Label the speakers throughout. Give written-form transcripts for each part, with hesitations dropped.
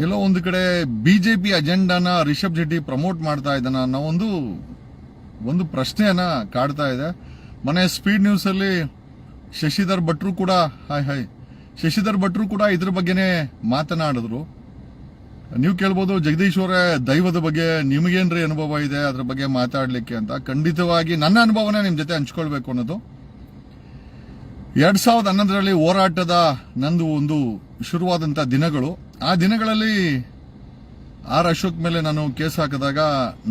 Speaker 1: ಎಲ್ಲೋ ಒಂದು ಕಡೆ BJP ಅಜೆಂಡಾನ Rishabh Shetty promote ಮಾಡ್ತಾ ಇದ್ದಾನ ಅನ್ನೋ ಒಂದು ಪ್ರಶ್ನೆಯನ್ನ ಕಾಡ್ತಾ ಇದೆ. ಮನೆ ಸ್ಪೀಡ್ ನ್ಯೂಸ್ ಅಲ್ಲಿ ಶಶಿಧರ್ ಭಟ್ರು ಕೂಡ ಶಶಿಧರ್ ಭಟ್ರು ಕೂಡ ಇದ್ರ ಬಗ್ಗೆನೇ ಮಾತನಾಡಿದ್ರು. ನೀವು ಕೇಳ್ಬೋದು, ಜಗದೀಶ್ ಅವರೇ ದೈವದ ಬಗ್ಗೆ ನಿಮಗೇನ್ರಿ ಅನುಭವ ಇದೆ ಅದ್ರ ಬಗ್ಗೆ ಮಾತಾಡ್ಲಿಕ್ಕೆ ಅಂತ. ಖಂಡಿತವಾಗಿ ನನ್ನ ಅನುಭವನೇ ನಿಮ್ ಜೊತೆ ಹಂಚ್ಕೊಳ್ಬೇಕು ಅನ್ನೋದು. 2011ರಲ್ಲಿ ಹೋರಾಟದ ನಂದು ಒಂದು ಶುರುವಾದಂತ ದಿನಗಳು. ಆ ದಿನಗಳಲ್ಲಿ ಆರ್ ಅಶೋಕ್ ಮೇಲೆ ನಾನು ಕೇಸ್ ಹಾಕಿದಾಗ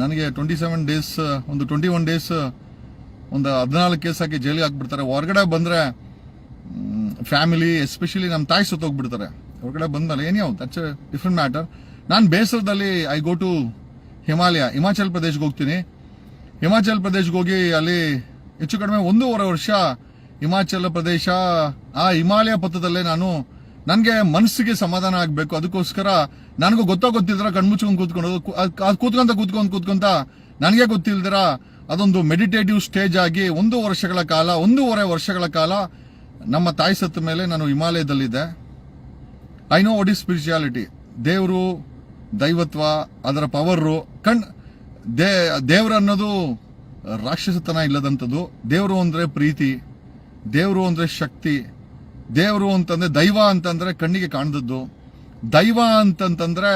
Speaker 1: ನನಗೆ 21 ಡೇಸ್ ಒಂದು 14 ಕೇಸ್ ಹಾಕಿ ಜೈಲಿಗೆ ಹಾಕ್ಬಿಡ್ತಾರೆ. ಹೊರಗಡೆ ಬಂದ್ರೆ ಫ್ಯಾಮಿಲಿ ಎಸ್ಪೆಷಲಿ ನಮ್ಮ ತಾಯಿ ಸತ್ತೋಗ್ಬಿಡ್ತಾರೆ. ಹೊರಗಡೆ ಬಂದ್ಮೇಲೆ ಏನ್ಯಾವ ದಟ್ಸ್ ಎ ಡಿಫ್ರೆಂಟ್ ಮ್ಯಾಟರ್. ನಾನು ಬೇಸರದಲ್ಲಿ ಐ ಗೋ ಟು ಹಿಮಾಚಲ್ ಪ್ರದೇಶ್ಗೆ ಹೋಗ್ತೀನಿ. ಹಿಮಾಚಲ್ ಪ್ರದೇಶ್ಗೆ ಹೋಗಿ ಅಲ್ಲಿ ಹೆಚ್ಚು ಕಡಿಮೆ 1.5 ವರ್ಷ ಹಿಮಾಚಲ ಪ್ರದೇಶ ಆ ಹಿಮಾಲಯ ಪಥದಲ್ಲೇ ನನಗೆ ಮನಸ್ಸಿಗೆ ಸಮಾಧಾನ ಆಗಬೇಕು. ಅದಕ್ಕೋಸ್ಕರ ನನಗೂ ಗೊತ್ತಿಲ್ದಿರ ಕಣ್ಮುಚ್ಕೊಂಡು ಕೂತ್ಕೊಂತ ನನಗೆ ಗೊತ್ತಿಲ್ದಿರ ಅದೊಂದು ಮೆಡಿಟೇಟಿವ್ ಸ್ಟೇಜ್ ಆಗಿ 1.5 ವರ್ಷಗಳ ಕಾಲ ನಮ್ಮ ತಾಯಿ ಸತ್ತ ಮೇಲೆ ನಾನು ಹಿಮಾಲಯದಲ್ಲಿದ್ದೆ. I know what is spirituality. ದೇವರು, ದೈವತ್ವ, ಅದರ ಪವರು. ದೇವರು ಅನ್ನೋದು ರಾಕ್ಷಸತನ ಇಲ್ಲದಂಥದ್ದು. ದೇವರು ಅಂದ್ರೆ ಪ್ರೀತಿ, ದೇವರು ಅಂದ್ರೆ ಶಕ್ತಿ, ದೇವರು ಅಂತಂದ್ರೆ ದೈವ ಅಂತಂದ್ರೆ ಕಣ್ಣಿಗೆ ಕಾಣದದ್ದು. ದೈವ ಅಂತಂತಂದ್ರೆ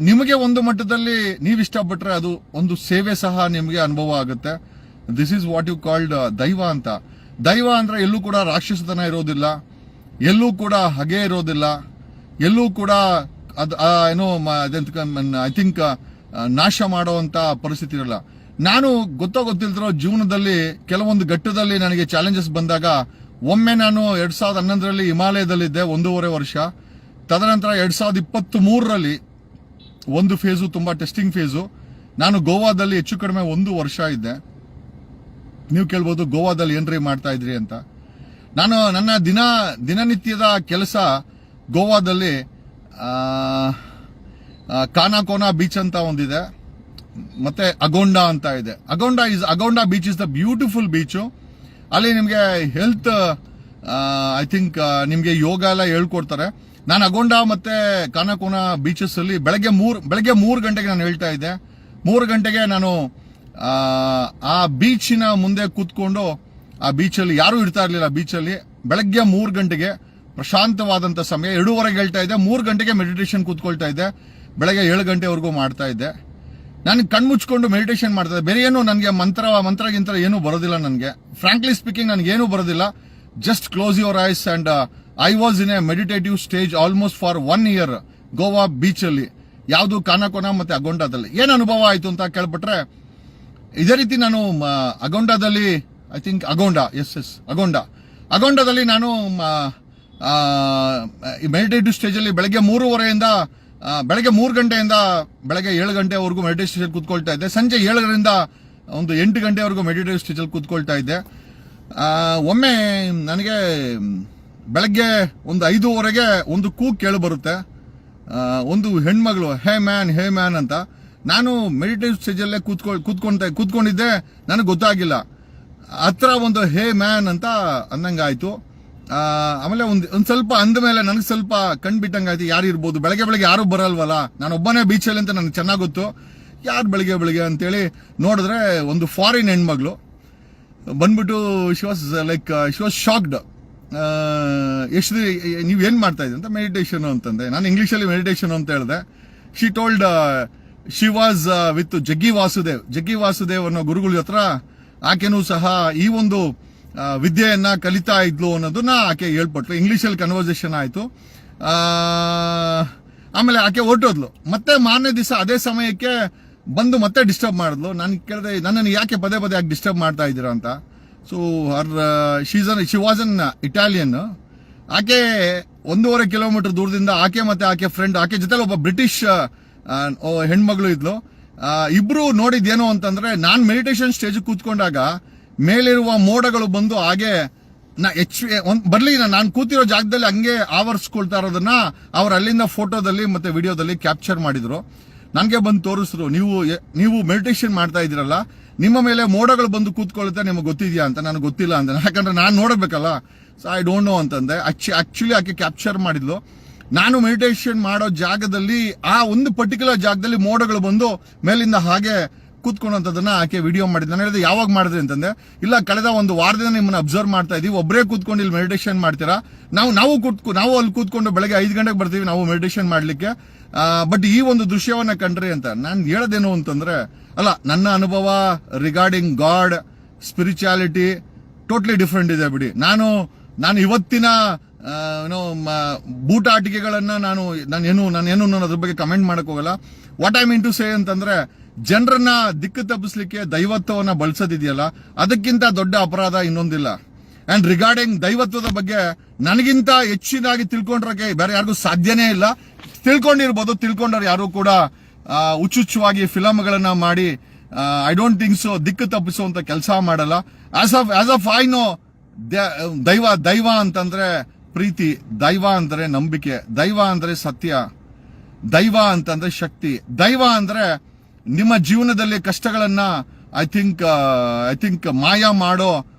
Speaker 1: ನಿಮಗೆ ಒಂದು ಮಟ್ಟದಲ್ಲಿ ನೀವು ಇಷ್ಟಪಟ್ರೆ ಅದು ಒಂದು ಸೇವೆ ಸಹ ನಿಮಗೆ ಅನುಭವ ಆಗುತ್ತೆ. This is what you called ದೈವ ಅಂತ. ದೈವ ಅಂದ್ರೆ ಎಲ್ಲೂ ಕೂಡ ರಾಕ್ಷಸತನ ಇರೋದಿಲ್ಲ, ಎಲ್ಲೂ ಕೂಡ ಹಗೆ ಇರೋದಿಲ್ಲ, ಎಲ್ಲೂ ಕೂಡ ಐ ಥಿಂಕ್ ನಾಶ ಮಾಡುವಂತ ಪರಿಸ್ಥಿತಿ ಇರಲ್ಲ. ನಾನು ಗೊತ್ತಿಲ್ದಿರೋ ಜೀವನದಲ್ಲಿ ಕೆಲವೊಂದು ಘಟ್ಟದಲ್ಲಿ ನನಗೆ ಚಾಲೆಂಜಸ್ ಬಂದಾಗ ಒಮ್ಮೆ ನಾನು 2011ರಲ್ಲಿ ಹಿಮಾಲಯದಲ್ಲಿದ್ದೆ 1.5 ವರ್ಷ. ತದನಂತರ 2023ರಲ್ಲಿ ಒಂದು ಫೇಸು, ತುಂಬಾ ಟೆಸ್ಟಿಂಗ್ ಫೇಸು. ನಾನು ಗೋವಾದಲ್ಲಿ ಹೆಚ್ಚು ಕಡಿಮೆ 1 ವರ್ಷ ಇದ್ದೆ. ನೀವು ಕೇಳ್ಬೋದು, ಗೋವಾದಲ್ಲಿ ಏನ್ರಿ ಮಾಡ್ತಾ ಇದ್ರಿ ಅಂತ. ನಾನು ನನ್ನ ದಿನನಿತ್ಯದ ಕೆಲಸ ಗೋವಾದಲ್ಲಿ ಕಾನಾಕೋನಾ ಬೀಚ್ ಅಂತ ಒಂದಿದೆ, ಮತ್ತೆ ಅಗೊಂಡಾ ಅಂತ ಇದೆ. Agonda beach is the beautiful beach. ಅಲ್ಲಿ ನಿಮಗೆ ಹೆಲ್ತ್ ಐ ಥಿಂಕ್ ನಿಮಗೆ ಯೋಗ ಎಲ್ಲ ಹೇಳ್ಕೊಡ್ತಾರೆ. ನಾನು ಅಗೊಂಡಾ ಮತ್ತೆ ಕಾನಾಕೋನಾ ಬೀಚಸ್ ಅಲ್ಲಿ ಬೆಳಗ್ಗೆ 3 ಗಂಟೆಗೆ ನಾನು ಹೇಳ್ತಾ ಇದ್ದೆ. 3 ಗಂಟೆಗೆ ನಾನು ಆ ಬೀಚಿನ ಮುಂದೆ ಕೂತ್ಕೊಂಡು, ಆ ಬೀಚಲ್ಲಿ ಯಾರು ಇರ್ತಾ ಇರ್ಲಿಲ್ಲ. ಬೀಚಲ್ಲಿ ಬೆಳಗ್ಗೆ 3 ಗಂಟೆಗೆ ಪ್ರಶಾಂತವಾದಂತ ಸಮಯ. 2:30 ಹೇಳ್ತಾ ಇದ್ದೆ. 3 ಗಂಟೆಗೆ ಮೆಡಿಟೇಷನ್ ಕೂತ್ಕೊಳ್ತಾ ಇದ್ದೆ. ಬೆಳಗ್ಗೆ 7 ಗಂಟೆವರೆಗೂ ಮಾಡ್ತಾ ಇದ್ದೆ. ನಾನು ಕಣ್ಮುಚ್ಕೊಂಡು ಮೆಡಿಟೇಷನ್ ಮಾಡ್ತಾ ಇದ್ದೆ. ಬೇರೆ ಏನು ನನಗೆ ಮಂತ್ರಗಿಂತ ಏನೂ ಬರೋದಿಲ್ಲ. ನನಗೆ ಫ್ರಾಂಕ್ಲಿ ಸ್ಪೀಕಿಂಗ್ ನನಗೇನು ಬರೋದಿಲ್ಲ. Just close your eyes and I was in a meditative stage almost for 1 year Goa beach ಅಲ್ಲಿ. ಯಾವುದು ಕಾನಾಕೋನಾ ಮತ್ತೆ ಅಗೊಂಡಾದಲ್ಲಿ. ಏನ್ ಅನುಭವ ಆಯ್ತು ಅಂತ ಕೇಳ್ಬಿಟ್ರೆ, ಇದೇ ರೀತಿ ನಾನು ಅಗೊಂಡಾದಲ್ಲಿ ಐ ಥಿಂಕ್ ಅಗೊಂಡಾದಲ್ಲಿ ನಾನು ಮೆಡಿಟೇಟಿವ್ ಸ್ಟೇಜ್ ಅಲ್ಲಿ ಬೆಳಗ್ಗೆ 3 ಗಂಟೆಯಿಂದ ಬೆಳಗ್ಗೆ 7 ಗಂಟೆವರೆಗೂ ಮೆಡಿಟೇಷನ್ ಕೂತ್ಕೊಳ್ತಾ ಇದ್ದೆ. ಸಂಜೆ 7ರಿಂದ ಒಂದು 8 ಗಂಟೆವರೆಗೂ ಮೆಡಿಟೇಟಿವ್ ಸ್ಟೇಜ್ ಅಲ್ಲಿ ಕೂತ್ಕೊಳ್ತಾ ಇದ್ದೆ. ಒಮ್ಮೆ ನನಗೆ ಬೆಳಗ್ಗೆ ಒಂದು 5:30ಗೆ ಒಂದು ಕೂಗ್ ಕೇಳಿ ಬರುತ್ತೆ. ಒಂದು ಹೆಣ್ಮಗಳು ಹೇ ಮ್ಯಾನ್ ಅಂತ. ನಾನು ಮೆಡಿಟೇಟಿವ್ ಸ್ಟೇಜ್ ಅಲ್ಲೇ ಕೂತ್ಕೊಂಡಿದ್ದೆ. ನನಗೆ ಗೊತ್ತಾಗಿಲ್ಲ. ಹತ್ರ ಒಂದು ಹೇ ಮ್ಯಾನ್ ಅಂತ ಅಂದಂಗಾಯ್ತು. ಆಮೇಲೆ ಒಂದ್ ಸ್ವಲ್ಪ ಅಂದ್ಮೇಲೆ ನನಗೆ ಸ್ವಲ್ಪ ಕಣ್ಬಿಟ್ಟಂಗಾಯ್ತು. ಯಾರು ಇರ್ಬೋದು, ಬೆಳಗ್ಗೆ ಯಾರು ಬರಲ್ವಲ್ಲ, ನಾನು ಒಬ್ಬನೇ ಬೀಚಲ್ಲಿ ಅಂತ ನನಗೆ ಚೆನ್ನಾಗ್ ಗೊತ್ತು. ಯಾರು ಬೆಳಗ್ಗೆ ಅಂತೇಳಿ ನೋಡಿದ್ರೆ ಒಂದು ಫಾರಿನ್ ಹೆಣ್ಮಗಳು ಬಂದ್ಬಿಟ್ಟು ಶಿ ವಾಸ್ ಶಾಕ್ಡ್. ಎಷ್ಟು ನೀವ್ ಏನ್ ಮಾಡ್ತಾ ಇದ್ದೆ ಅಂತ. ಮೆಡಿಟೇಷನ್ ಅಂತಂದೆ. ನಾನು ಇಂಗ್ಲಿಷಲ್ಲಿ ಮೆಡಿಟೇಷನ್ ಅಂತ ಹೇಳಿದೆ. She told she was with ಜಗ್ಗಿ ವಾಸುದೇವ್ ಅನ್ನೋ ಗುರುಗಳ ಹತ್ರ ಆಕೆನೂ ಸಹ ಈ ಒಂದು ವಿದ್ಯೆಯನ್ನ ಕಲಿತಾ ಇದ್ಲು ಅನ್ನೋದನ್ನ ಆಕೆ ಹೇಳ್ಪಟ್ಲು. ಇಂಗ್ಲಿಷಲ್ಲಿ ಕನ್ವರ್ಸೇಷನ್ ಆಯ್ತು. ಆಮೇಲೆ ಆಕೆ ಹೊರಟೋದ್ಲು. ಮತ್ತೆ ಮಾರನೇ ದಿವಸ ಅದೇ ಸಮಯಕ್ಕೆ ಬಂದು ಮತ್ತೆ ಡಿಸ್ಟರ್ಬ್ ಮಾಡಿದ್ಲು. ನಾನು ಕೇಳಿದೆ, ನನ್ನನ್ನು ಯಾಕೆ ಪದೇ ಯಾಕೆ ಡಿಸ್ಟರ್ಬ್ ಮಾಡ್ತಾ ಇದ್ದೀರಾ ಅಂತ. So she was an Italian. ಆಕೆ 1.5 ಕಿಲೋಮೀಟರ್ ದೂರದಿಂದ ಆಕೆ ಮತ್ತೆ ಆಕೆ ಫ್ರೆಂಡ್, ಆಕೆ ಜೊತೆ ಒಬ್ಬ ಬ್ರಿಟಿಷ್ ಹೆಣ್ಮಗಳು ಇದ್ಲು. ಇಬ್ರು ನೋಡಿದ್ದೇನು ಅಂತಂದ್ರೆ, ನಾನ್ ಮೆಡಿಟೇಷನ್ ಸ್ಟೇಜ್ ಕೂತ್ಕೊಂಡಾಗ ಮೇಲಿರುವ ಮೋಡಗಳು ಬಂದು ಹಾಗೆ ಬರ್ಲಿ ನಾನು ಕೂತಿರೋ ಜಾಗದಲ್ಲಿ ಹಂಗೆ ಆವರಿಸ್ಕೊಳ್ತಾ ಇರೋದನ್ನ ಅವ್ರು ಅಲ್ಲಿಂದ ಫೋಟೋದಲ್ಲಿ ಮತ್ತೆ ವಿಡಿಯೋದಲ್ಲಿ ಕ್ಯಾಪ್ಚರ್ ಮಾಡಿದ್ರು. ನನಗೆ ಬಂದು ತೋರಿಸಿದ್ರು, ನೀವು ಮೆಡಿಟೇಷನ್ ಮಾಡ್ತಾ ಇದ್ದೀರಲ್ಲ, ನಿಮ್ಮ ಮೇಲೆ ಮೋಡಗಳು ಬಂದು ಕೂತ್ಕೊಳ್ಳುತ್ತೆ, ನಿಮಗೆ ಗೊತ್ತಿದ್ಯಾ ಅಂತ. ನನಗೆ ಗೊತ್ತಿಲ್ಲ ಅಂತ, ಯಾಕಂದ್ರೆ ನಾನು ನೋಡಬೇಕಲ್ಲ. ಸೊ ಐ ಡೋಂಟ್ ನೋ ಅಂತಂದೆ. ಆಕ್ಚುಲಿ ಆಕೆ ಕ್ಯಾಪ್ಚರ್ ಮಾಡಿದ್ಲು. ನಾನು ಮೆಡಿಟೇಷನ್ ಮಾಡೋ ಜಾಗದಲ್ಲಿ ಆ ಒಂದು ಪರ್ಟಿಕ್ಯುಲರ್ ಜಾಗದಲ್ಲಿ ಮೋಡಗಳು ಬಂದು ಮೇಲಿಂದ ಹಾಗೆ ಕೂತ್ಕೊಳ್ಳೋಂಥದ್ದನ್ನ ಆಕೆ ವಿಡಿಯೋ ಮಾಡಿದ್ದು. ನಾನು ಹೇಳಿದೆ ಯಾವಾಗ ಮಾಡಿದ್ರಿ ಅಂತಂದ್ರೆ, ಇಲ್ಲ ಕಳೆದ ಒಂದು ವಾರದಿಂದ ನಿಮ್ಮನ್ನ ಅಬ್ಸರ್ವ್ ಮಾಡ್ತಾ ಇದೀವಿ, ಒಬ್ಬರೇ ಕೂತ್ಕೊಂಡು ಇಲ್ಲಿ ಮೆಡಿಟೇಷನ್ ಮಾಡ್ತೀರಾ, ನಾವು ಅಲ್ಲಿ ಕೂತ್ಕೊಂಡು ಬೆಳಗ್ಗೆ 5 ಗಂಟೆಗೆ ಬರ್ತೀವಿ ನಾವು ಮೆಡಿಟೇಷನ್ ಮಾಡ್ಲಿಕ್ಕೆ, ಬಟ್ ಈ ಒಂದು ದೃಶ್ಯವನ್ನ ಕಂಡ್ರಿ ಅಂತ. ನಾನು ಹೇಳೋದೇನು ಅಂತಂದ್ರೆ, ಅಲ್ಲ ನನ್ನ ಅನುಭವ regarding god spirituality totally different ಇದೆ ಬಿಡಿ. ನಾನು ಇವತ್ತಿನ ಬೂಟಾಟಿಕೆಗಳನ್ನ ನಾನೇನು ಅದ್ರ ಬಗ್ಗೆ ಕಮೆಂಟ್ ಮಾಡಕ್ ಹೋಗಲ್ಲ. What I mean to say ಅಂತಂದ್ರೆ, ಜನರನ್ನ ದಿಕ್ಕು ತಪ್ಪಿಸ್ಲಿಕ್ಕೆ ದೈವತ್ವವನ್ನ ಬಳಸೋದಿದೆಯಲ್ಲ, ಅದಕ್ಕಿಂತ ದೊಡ್ಡ ಅಪರಾಧ ಇನ್ನೊಂದಿಲ್ಲ. ಅಂಡ್ ರಿಗಾರ್ಡಿಂಗ್ ದೈವತ್ವದ ಬಗ್ಗೆ ನನಗಿಂತ ಹೆಚ್ಚಿನಾಗಿ ತಿಳ್ಕೊಂಡ್ರಕ್ಕೆ ಬೇರೆ ಯಾರಿಗೂ ಸಾಧ್ಯನೇ ಇಲ್ಲ. ತಿಳ್ಕೊಂಡವ್ರು ಯಾರು ಕೂಡ ಹುಚ್ಚುಚ್ಚುವಾಗಿ ಫಿಲಮ್ಗಳನ್ನ ಮಾಡಿ ಐ ಡೋಂಟ್ ಥಿಂಕ್ ಸೊ ದಿಕ್ಕು ತಪ್ಪಿಸುವಂತ ಕೆಲಸ ಮಾಡಲ್ಲ. ಆಸ್ ಆಫ್ ಐ ನೋ, ದೈವ ಅಂತಂದ್ರೆ ಪ್ರೀತಿ, ದೈವ ಅಂದ್ರೆ ನಂಬಿಕೆ, ದೈವ ಅಂದ್ರೆ ಸತ್ಯ, ದೈವ ಅಂತಂದ್ರೆ ಶಕ್ತಿ, ದೈವ ಅಂದ್ರೆ ನಿಮ್ಮ ಜೀವನದಲ್ಲಿ ಕಷ್ಟಗಳನ್ನ ಐ ಥಿಂಕ್ ಮಾಯ ಮಾಡೋ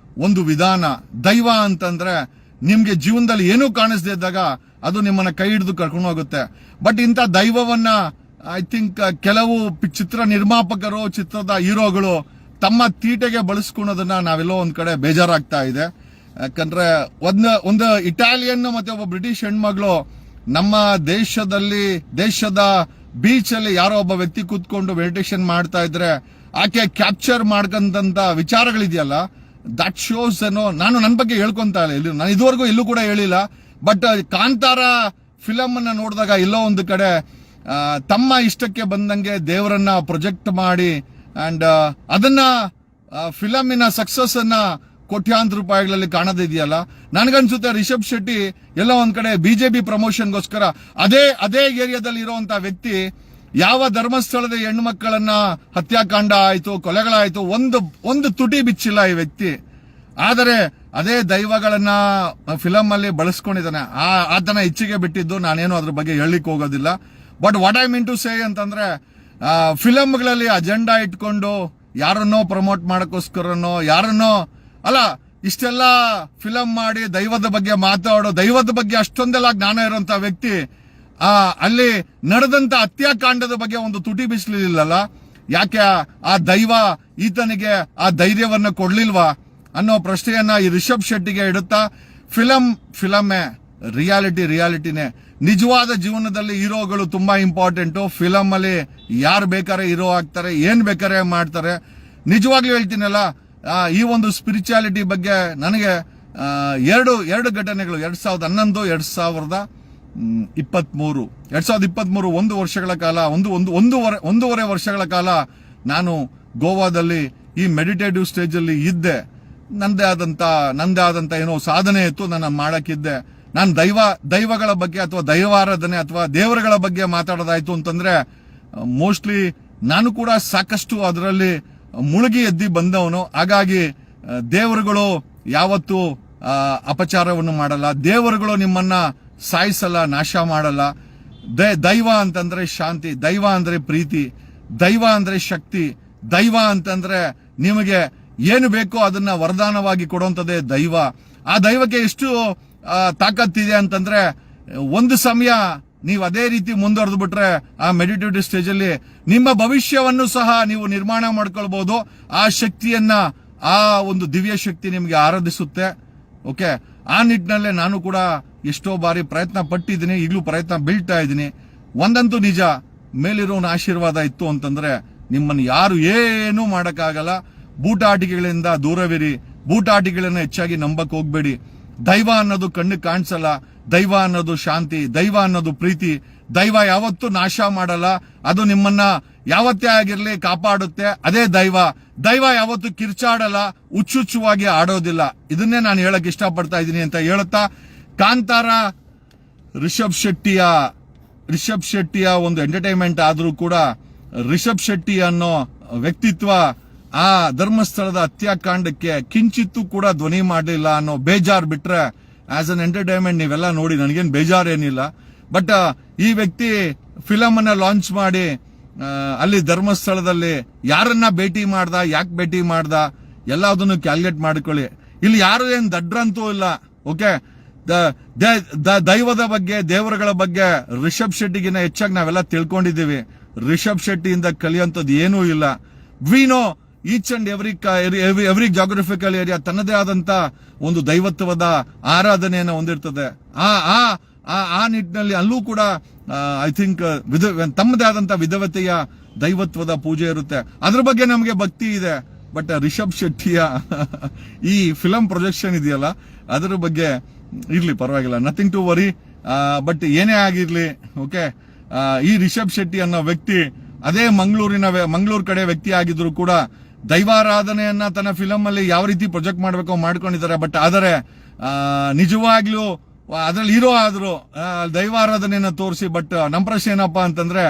Speaker 1: ಒಂದು ವಿಧಾನ. ದೈವ ಅಂತಂದ್ರೆ ನಿಮ್ಗೆ ಜೀವನದಲ್ಲಿ ಏನೂ ಕಾಣಿಸದೇ ಇದ್ದಾಗ ಅದು ನಿಮ್ಮನ್ನ ಕೈ ಹಿಡಿದು ಕರ್ಕೊಂಡು ಹೋಗುತ್ತೆ. ಬಟ್ ಇಂಥ ದೈವವನ್ನ ಐ ಥಿಂಕ್ ಕೆಲವು ಚಿತ್ರ ನಿರ್ಮಾಪಕರು, ಚಿತ್ರದ ಹೀರೋಗಳು ತಮ್ಮ ತೀಟೆಗೆ ಬಳಸ್ಕೊಳೋದನ್ನ ನಾವೆಲ್ಲೋ ಒಂದ್ ಕಡೆ ಬೇಜಾರಾಗ್ತಾ ಇದೆ. ಯಾಕಂದ್ರೆ ಒಂದು ಇಟಾಲಿಯನ್ ಮತ್ತೆ ಒಬ್ಬ ಬ್ರಿಟಿಷ್ ಹೆಣ್ಮಗಳು ನಮ್ಮ ದೇಶದ ಬೀಚ್ ಅಲ್ಲಿ ಯಾರೋ ಒಬ್ಬ ವ್ಯಕ್ತಿ ಕೂತ್ಕೊಂಡು ಮೆಡಿಟೇಷನ್ ಮಾಡ್ತಾ ಇದ್ರೆ ಆಕೆ ಕ್ಯಾಪ್ಚರ್ ಮಾಡ್ಕೊಂತ ವಿಚಾರಗಳಿದೆಯಲ್ಲ, ದಟ್ ಶೋಸ್ ಏನೋ. ನಾನು ನನ್ನ ಬಗ್ಗೆ ಹೇಳ್ಕೊಂತ ಇಲ್ಲ, ನಾನು ಇದುವರೆಗೂ ಎಲ್ಲೂ ಕೂಡ ಹೇಳಿಲ್ಲ. ಬಟ್ ಕಾಂತಾರ ಫಿಲಮ್ ಅನ್ನ ನೋಡಿದಾಗ ಎಲ್ಲೋ ಒಂದು ಕಡೆ ತಮ್ಮ ಇಷ್ಟಕ್ಕೆ ಬಂದಂಗೆ ದೇವರನ್ನ ಪ್ರೊಜೆಕ್ಟ್ ಮಾಡಿ ಅಂಡ್ ಅದನ್ನ ಫಿಲಮಿನ ಸಕ್ಸಸ್ ಅನ್ನ ಕೋಟ್ಯಾಂತರ ರೂಪಾಯಿಗಳಲ್ಲಿ ಕಾಣೋದಿದೆಯಲ್ಲ, ನನಗನ್ಸುತ್ತೆ ರಿಷಬ್ ಶೆಟ್ಟಿ ಎಲ್ಲೋ ಒಂದ್ ಕಡೆ ಬಿಜೆಪಿ ಪ್ರಮೋಷನ್ಗೋಸ್ಕರ ಅದೇ ಏರಿಯಾದಲ್ಲಿ ಇರುವಂತಹ ವ್ಯಕ್ತಿ ಯಾವ ಧರ್ಮಸ್ಥಳದ ಹೆಣ್ಣು ಮಕ್ಕಳನ್ನ ಹತ್ಯಾಕಾಂಡ ಆಯ್ತು, ಕೊಲೆಗಳಾಯ್ತು, ಒಂದು ತುಟಿ ಬಿಚ್ಚಿಲ್ಲ ಈ ವ್ಯಕ್ತಿ. ಆದರೆ ಅದೇ ದೈವಗಳನ್ನ ಫಿಲಮ್ ಅಲ್ಲಿ ಬಳಸ್ಕೊಂಡಿದ್ದಾನೆ. ಆತನ ಇಚ್ಛೆಗೆ ಬಿಟ್ಟಿದ್ದು, ನಾನೇನು ಅದ್ರ ಬಗ್ಗೆ ಹೇಳಲಿಕ್ಕೆ ಹೋಗೋದಿಲ್ಲ. But what I mean to say ಅಂತಂದ್ರೆ, ಫಿಲಮ್ಗಳಲ್ಲಿ ಅಜೆಂಡಾ ಇಟ್ಕೊಂಡು ಯಾರನ್ನೋ ಪ್ರಮೋಟ್ ಮಾಡಕ್ಕೋಸ್ಕರನೋ ಯಾರನ್ನೋ ಅಲ್ಲ, ಇಷ್ಟೆಲ್ಲ ಫಿಲಮ್ ಮಾಡಿ ದೈವದ ಬಗ್ಗೆ ಮಾತಾಡೋ, ದೈವದ ಬಗ್ಗೆ ಅಷ್ಟೊಂದೆಲ್ಲ ಜ್ಞಾನ ಇರುವಂತ ವ್ಯಕ್ತಿ ಅಲ್ಲಿ ನಡೆದಂತ ಹತ್ಯಾಕಾಂಡದ ಬಗ್ಗೆ ಒಂದು ತುಟಿ ಬಿಚ್ಚಲಿಲ್ಲಲ್ಲ, ಯಾಕೆ ಆ ದೈವ ಈತನಿಗೆ ಆ ಧೈರ್ಯವನ್ನ ಕೊಡ್ಲಿಲ್ವಾ ಅನ್ನೋ ಪ್ರಶ್ನೆಯನ್ನ ಈ ರಿಷಬ್ ಶೆಟ್ಟಿಗೆ ಇಡುತ್ತಾ, ಫಿಲಮ್ಮೇ ರಿಯಾಲಿಟಿನೇ. ನಿಜವಾದ ಜೀವನದಲ್ಲಿ ಹೀರೋಗಳು ತುಂಬಾ ಇಂಪಾರ್ಟೆಂಟು. ಫಿಲಮ್ ಅಲ್ಲಿ ಯಾರು ಬೇಕಾರೆ ಹೀರೋ ಆಗ್ತಾರೆ, ಏನ್ ಬೇಕಾರೆ ಮಾಡ್ತಾರೆ. ನಿಜವಾಗ್ಲೂ ಹೇಳ್ತೀನಲ್ಲ, ಈ ಒಂದು ಸ್ಪಿರಿಚುಯಾಲಿಟಿ ಬಗ್ಗೆ ನನಗೆ ಎರಡು ಘಟನೆಗಳು 2011 2023 ಒಂದು ವರ್ಷಗಳ ಕಾಲ, ಒಂದೂವರೆ ವರ್ಷಗಳ ಕಾಲ ನಾನು ಗೋವಾದಲ್ಲಿ ಈ ಮೆಡಿಟೇಟಿವ್ ಸ್ಟೇಜ್ ಅಲ್ಲಿ ಇದ್ದೆ. ನಂದೇ ಆದಂತ ಏನೋ ಸಾಧನೆ ಇತ್ತು, ನನ್ನ ಮಾಡಕ್ಕಿದ್ದೆ. ನಾನು ದೈವಗಳ ಬಗ್ಗೆ ಅಥವಾ ದೈವಾರಾಧನೆ ಅಥವಾ ದೇವರುಗಳ ಬಗ್ಗೆ ಮಾತಾಡೋದಾಯ್ತು ಅಂತಂದ್ರೆ ಮೋಸ್ಟ್ಲಿ ನಾನು ಕೂಡ ಸಾಕಷ್ಟು ಅದರಲ್ಲಿ ಮುಳುಗಿ ಎದ್ದಿ ಬಂದವನು. ಹಾಗಾಗಿ ದೇವರುಗಳು ಯಾವತ್ತೂ ಅಪಚಾರವನ್ನು ಮಾಡಲ್ಲ, ದೇವರುಗಳು ನಿಮ್ಮನ್ನ ಸಾಯಿಸಲ್ಲ, ನಾಶ ಮಾಡಲ್ಲ. ದೈವ ಅಂತಂದ್ರೆ ಶಾಂತಿ, ದೈವ ಅಂದ್ರೆ ಪ್ರೀತಿ, ದೈವ ಅಂದ್ರೆ ಶಕ್ತಿ, ದೈವ ಅಂತಂದ್ರೆ ನಿಮಗೆ ಏನು ಬೇಕೋ ಅದನ್ನ ವರದಾನವಾಗಿ ಕೊಡುವಂಥದ್ದೇ ದೈವ. ಆ ದೈವಕ್ಕೆ ಎಷ್ಟು ತಾಕತ್ತಿದೆ ಅಂತಂದ್ರೆ, ಒಂದು ಸಮಯ ನೀವು ಅದೇ ರೀತಿ ಮುಂದುವರೆದು ಬಿಟ್ರೆ ಆ ಮೆಡಿಟೇಟಿವ್ ಸ್ಟೇಜ್ ಅಲ್ಲಿ ನಿಮ್ಮ ಭವಿಷ್ಯವನ್ನು ಸಹ ನೀವು ನಿರ್ಮಾಣ ಮಾಡ್ಕೊಳ್ಬಹುದು. ಆ ಶಕ್ತಿಯನ್ನ, ಆ ಒಂದು ದಿವ್ಯ ಶಕ್ತಿ ನಿಮ್ಗೆ ಆರಾಧಿಸುತ್ತೆ. ಓಕೆ, ಆ ನಿಟ್ಟಿನಲ್ಲೇ ನಾನು ಕೂಡ ಎಷ್ಟೋ ಬಾರಿ ಪ್ರಯತ್ನ ಪಟ್ಟಿದ್ದೀನಿ, ಈಗಲೂ ಪ್ರಯತ್ನ ಬೀಳ್ತಾ ಇದ್ದೀನಿ. ಒಂದಂತೂ ನಿಜ, ಮೇಲಿರೋನ ಆಶೀರ್ವಾದ ಇತ್ತು ಅಂತಂದ್ರೆ ನಿಮ್ಮನ್ನು ಯಾರು ಏನೂ ಮಾಡಕ್ಕಾಗಲ್ಲ. ಬೂಟಾಟಿಕೆಗಳಿಂದ ದೂರವಿರಿ, ಬೂಟಾಟಿಕೆಗಳನ್ನ ಹೆಚ್ಚಾಗಿ ನಂಬಕ್ ಹೋಗ್ಬೇಡಿ. ದೈವ ಅನ್ನೋದು ಕಣ್ಣಿಗೆ ಕಾಣಿಸಲ್ಲ, ದೈವ ಅನ್ನೋದು ಶಾಂತಿ, ದೈವ ಅನ್ನೋದು ಪ್ರೀತಿ. ದೈವ ಯಾವತ್ತೂ ನಾಶ ಮಾಡಲ್ಲ, ಅದು ನಿಮ್ಮನ್ನ ಯಾವತ್ತೇ ಆಗಿರ್ಲಿ ಕಾಪಾಡುತ್ತೆ. ಅದೇ ದೈವ ಯಾವತ್ತೂ ಕಿರ್ಚಾಡಲ್ಲ, ಹುಚ್ಚುಚ್ಚುವಾಗಿ ಆಡೋದಿಲ್ಲ. ಇದನ್ನೇ ನಾನು ಹೇಳಕ್ ಇಷ್ಟಪಡ್ತಾ ಇದ್ದೀನಿ ಅಂತ ಹೇಳುತ್ತಾ, ಕಾಂತಾರ ರಿಷಬ್ ಶೆಟ್ಟಿಯ ಒಂದು ಎಂಟರ್ಟೈನ್ಮೆಂಟ್ ಆದ್ರೂ ಕೂಡ ರಿಷಬ್ ಶೆಟ್ಟಿ ಅನ್ನೋ ವ್ಯಕ್ತಿತ್ವ ಆ ಧರ್ಮಸ್ಥಳದ ಹತ್ಯಾಕಾಂಡಕ್ಕೆ ಕಿಂಚಿತ್ತೂ ಕೂಡ ಧ್ವನಿ ಮಾಡಲಿಲ್ಲ ಅನ್ನೋ ಬೇಜಾರ್ ಬಿಟ್ರೆ, ಆಸ್ ಅನ್ ಎಂಟರ್ಟೈನ್ಮೆಂಟ್ ನೀವೆಲ್ಲ ನೋಡಿ ನನಗೇನು ಬೇಜಾರೇನಿಲ್ಲ. ಬಟ್ ಈ ವ್ಯಕ್ತಿ ಫಿಲಮ್ ಅನ್ನ ಲಾಂಚ್ ಮಾಡಿ ಅಲ್ಲಿ ಧರ್ಮಸ್ಥಳದಲ್ಲಿ ಯಾರನ್ನ ಭೇಟಿ ಮಾಡ್ದ, ಯಾಕೆ ಭೇಟಿ ಮಾಡ್ದ, ಎಲ್ಲದನ್ನು ಕ್ಯಾಲ್ಕುಲೇಟ್ ಮಾಡ್ಕೊಳ್ಳಿ. ಇಲ್ಲಿ ಯಾರು ಏನ್ ದಡ್ರಂತೂ ಇಲ್ಲ. ಓಕೆ, ದೈವದ ಬಗ್ಗೆ, ದೇವರುಗಳ ಬಗ್ಗೆ ರಿಷಬ್ ಶೆಟ್ಟಿಗಿನ ಹೆಚ್ಚಾಗಿ ನಾವೆಲ್ಲ ತಿಳ್ಕೊಂಡಿದ್ದೀವಿ. ರಿಷಬ್ ಶೆಟ್ಟಿಯಿಂದ ಕಲಿಯುವಂಥದ್ದು ಏನೂ ಇಲ್ಲ. We know each and every geographical area ತನ್ನದೇ ಆದಂತ ಒಂದು ದೈವತ್ವದ ಆರಾಧನೆಯನ್ನು ಹೊಂದಿರ್ತದೆ. ಆ ನಿಟ್ಟಿನಲ್ಲಿ ಅಲ್ಲೂ ಕೂಡ ಐ ಥಿಂಕ್ ತಮ್ಮದೇ ಆದಂತ ವಿಧವತೆಯ ದೈವತ್ವದ ಪೂಜೆ ಇರುತ್ತೆ. ಅದ್ರ ಬಗ್ಗೆ ನಮಗೆ ಭಕ್ತಿ ಇದೆ. ಬಟ್ ರಿಷಬ್ ಶೆಟ್ಟಿಯ ಈ ಫಿಲಂ ಪ್ರೊಜೆಕ್ಷನ್ ಇದೆಯಲ್ಲ, ಅದರ ಬಗ್ಗೆ ಇರ್ಲಿ, ಪರವಾಗಿಲ್ಲ, ನಥಿಂಗ್ ಟು ವರಿ. ಬಟ್ ಏನೇ ಆಗಿರ್ಲಿ, ಓಕೆ, ಈ ರಿಷಬ್ ಶೆಟ್ಟಿ ಅನ್ನೋ ವ್ಯಕ್ತಿ ಅದೇ ಮಂಗಳೂರು ಕಡೆ ವ್ಯಕ್ತಿ ಆಗಿದ್ರು ಕೂಡ ದೈವಾರಾಧನೆಯನ್ನ ತನ್ನ ಫಿಲಂ ಅಲ್ಲಿ ಯಾವ ರೀತಿ ಪ್ರೊಜೆಕ್ಟ್ ಮಾಡಬೇಕೋ ಮಾಡ್ಕೊಂಡಿದ್ದಾರೆ. ಬಟ್ ಆದರೆ ನಿಜವಾಗ್ಲೂ ಅದ್ರಲ್ಲಿ ಹೀರೋ ಆದ್ರು ದೈವಾರಾಧನೆಯನ್ನ ತೋರಿಸಿ. ಬಟ್ ನಮ್ಮ ಪ್ರಶ್ನೆ ಏನಪ್ಪಾ ಅಂತಂದ್ರೆ,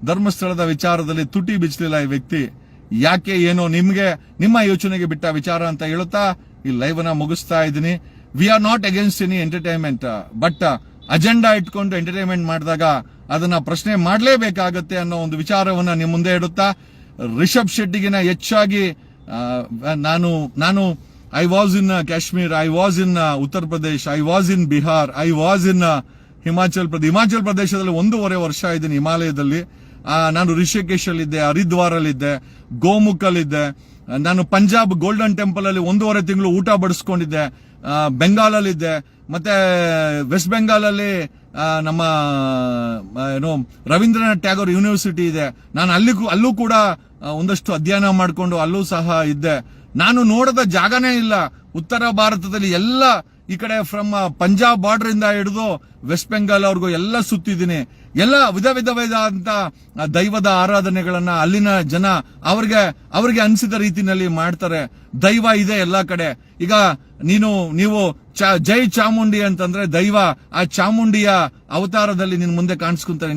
Speaker 1: ಧರ್ಮಸ್ಥಳದ ವಿಚಾರದಲ್ಲಿ ತುಟಿ ಬಿಚ್ಚಲಿಲ್ಲ ಈ ವ್ಯಕ್ತಿ. ಯಾಕೆ, ಏನೋ ನಿಮ್ಮ ಯೋಚನೆಗೆ ಬಿಟ್ಟ ವಿಚಾರ ಅಂತ ಹೇಳುತ್ತಾ ಈ ಲೈವ್ ಅನ್ನ ಮುಗಿಸ್ತಾ ಇದ್ದೀನಿ. We are not against any entertainment, but agenda ಇಟ್ಕೊಂಡು ಎಂಟರ್ಟೈನ್ಮೆಂಟ್ ಮಾಡಿದಾಗ ಅದನ್ನ ಪ್ರಶ್ನೆ ಮಾಡಲೇಬೇಕಾಗತ್ತೆ ಅನ್ನೋ ಒಂದು ವಿಚಾರವನ್ನ ನಿಮ್ಮ ಮುಂದೆ ಇಡುತ್ತಾ, ರಿಷಬ್ ಶೆಟ್ಟಿಗಿನ ಹೆಚ್ಚಾಗಿ ನಾನು I was in Kashmir, I was in Uttar Pradesh, I was in Bihar, I was in Himachal ಪ್ರದೇಶದಲ್ಲಿ 1.5 ವರ್ಷ ಇದ್ದೀನಿ ಹಿಮಾಲಯದಲ್ಲಿ. ನಾನು ರಿಷಿಕೇಶ್ ಅಲ್ಲಿದ್ದೆ, ಹರಿದ್ವಾರ್ ಅಲ್ಲಿದ್ದೆ, ಗೋಮುಖಲ್ಲಿದ್ದೆ. ನಾನು ಪಂಜಾಬ್ ಗೋಲ್ಡನ್ ಟೆಂಪಲ್ ಅಲ್ಲಿ 1.5 ತಿಂಗಳು ಊಟ ಬಡಿಸ್ಕೊಂಡಿದ್ದೆ. ಬೆಂಗಾಲಲ್ಲಿದ್ದೆ, ಮತ್ತೆ ವೆಸ್ಟ್ ಬೆಂಗಾಲ್ ಅಲ್ಲಿ ನಮ್ಮ ರವೀಂದ್ರನಾಥ್ ಟ್ಯಾಗೋರ್ ಯೂನಿವರ್ಸಿಟಿ ಇದೆ. ನಾನು ಅಲ್ಲೂ ಕೂಡ ಒಂದಷ್ಟು ಅಧ್ಯಯನ ಮಾಡಿಕೊಂಡು ಅಲ್ಲೂ ಸಹ ಇದ್ದೆ. ನಾನು ನೋಡದ ಜಾಗನೇ ಇಲ್ಲ ಉತ್ತರ ಭಾರತದಲ್ಲಿ. ಎಲ್ಲ ಈ ಕಡೆ ಫ್ರಮ್ ಪಂಜಾಬ್ ಬಾರ್ಡರ್ ಇಂದ ಹಿಡಿದು ವೆಸ್ಟ್ ಬೆಂಗಾಲ್ ಅವ್ರಿಗೂ ಎಲ್ಲ ಸುತ್ತಿದ್ದೀನಿ. ಎಲ್ಲ ವಿಧವಾದಂತ ದೈವದ ಆರಾಧನೆಗಳನ್ನ ಅಲ್ಲಿನ ಜನ ಅವ್ರಿಗೆ ಅನಿಸಿದ ರೀತಿನಲ್ಲಿ ಮಾಡ್ತಾರೆ. ದೈವ ಇದೆ ಎಲ್ಲಾ ಕಡೆ. ಈಗ ನೀವು ಜೈ ಚಾಮುಂಡಿ ಅಂತಂದ್ರೆ ದೈವ ಆ ಚಾಮುಂಡಿಯ ಅವತಾರದಲ್ಲಿ ನಿನ್ ಮುಂದೆ ಕಾಣಿಸ್ಕೊಂತಾರೆ.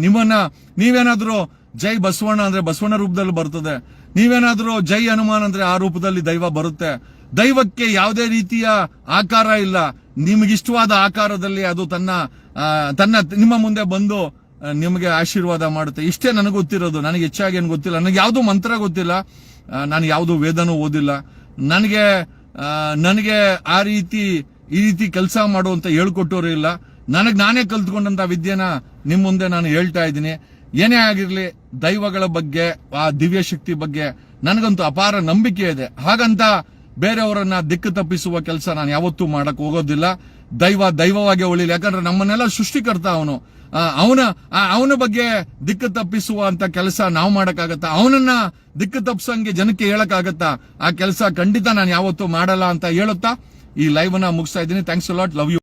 Speaker 1: ನೀವೇನಾದ್ರೂ ಜೈ ಬಸವಣ್ಣ ಅಂದ್ರೆ ಬಸವಣ್ಣ ರೂಪದಲ್ಲಿ ಬರ್ತದೆ. ನೀವೇನಾದ್ರೂ ಜೈ ಹನುಮಾನ್ ಅಂದ್ರೆ ಆ ರೂಪದಲ್ಲಿ ದೈವ ಬರುತ್ತೆ. ದೈವಕ್ಕೆ ಯಾವುದೇ ರೀತಿಯ ಆಕಾರ ಇಲ್ಲ. ನಿಮಗಿಷ್ಟವಾದ ಆಕಾರದಲ್ಲಿ ಅದು ತನ್ನ ನಿಮ್ಮ ಮುಂದೆ ಬಂದು ನಿಮಗೆ ಆಶೀರ್ವಾದ ಮಾಡುತ್ತೆ. ಇಷ್ಟೇ ನನಗೆ ಗೊತ್ತಿರೋದು. ನನಗೆ ಹೆಚ್ಚಾಗಿ ಏನು ಗೊತ್ತಿಲ್ಲ. ನನಗೆ ಯಾವ್ದು ಮಂತ್ರ ಗೊತ್ತಿಲ್ಲ. ನಾನು ಯಾವ್ದು ವೇದನೂ ಓದಿಲ್ಲ. ನನಗೆ ಈ ರೀತಿ ಕೆಲಸ ಮಾಡುವಂತ ಹೇಳ್ಕೊಟ್ಟೋರು ಇಲ್ಲ. ನಾನೇ ಕಲ್ತ್ಕೊಂಡಂತ ವಿದ್ಯೆನ ನಿಮ್ ಮುಂದೆ ನಾನು ಹೇಳ್ತಾ ಇದ್ದೀನಿ. ಏನೇ ಆಗಿರ್ಲಿ, ದೈವಗಳ ಬಗ್ಗೆ, ಆ ದಿವ್ಯ ಶಕ್ತಿ ಬಗ್ಗೆ ನನಗಂತೂ ಅಪಾರ ನಂಬಿಕೆ ಇದೆ. ಹಾಗಂತ ಬೇರೆಯವರನ್ನ ದಿಕ್ಕು ತಪ್ಪಿಸುವ ಕೆಲಸ ನಾನು ಯಾವತ್ತೂ ಮಾಡಕ್ ಹೋಗೋದಿಲ್ಲ. ದೈವವಾಗಿ ಉಳಿಲಿ. ಯಾಕಂದ್ರೆ ನಮ್ಮನ್ನೆಲ್ಲ ಸೃಷ್ಟಿಕರ್ತ ಅವನ ಬಗ್ಗೆ ದಿಕ್ಕು ತಪ್ಪಿಸುವಂತ ಕೆಲಸ ನಾವು ಮಾಡಕ್ಕಾಗತ್ತಾ? ಅವನನ್ನ ದಿಕ್ಕು ತಪ್ಪಿಸಂಗೆ ಜನಕ್ಕೆ ಹೇಳಕ್ಕಾಗತ್ತಾ? ಆ ಕೆಲಸ ಖಂಡಿತ ನಾನು ಯಾವತ್ತೂ ಮಾಡಲ್ಲ ಅಂತ ಹೇಳುತ್ತಾ ಈ ಲೈವ್ ಅನ್ನ ಮುಗಿಸ್ತಾ ಇದ್ದೀನಿ. Thanks a lot, love you.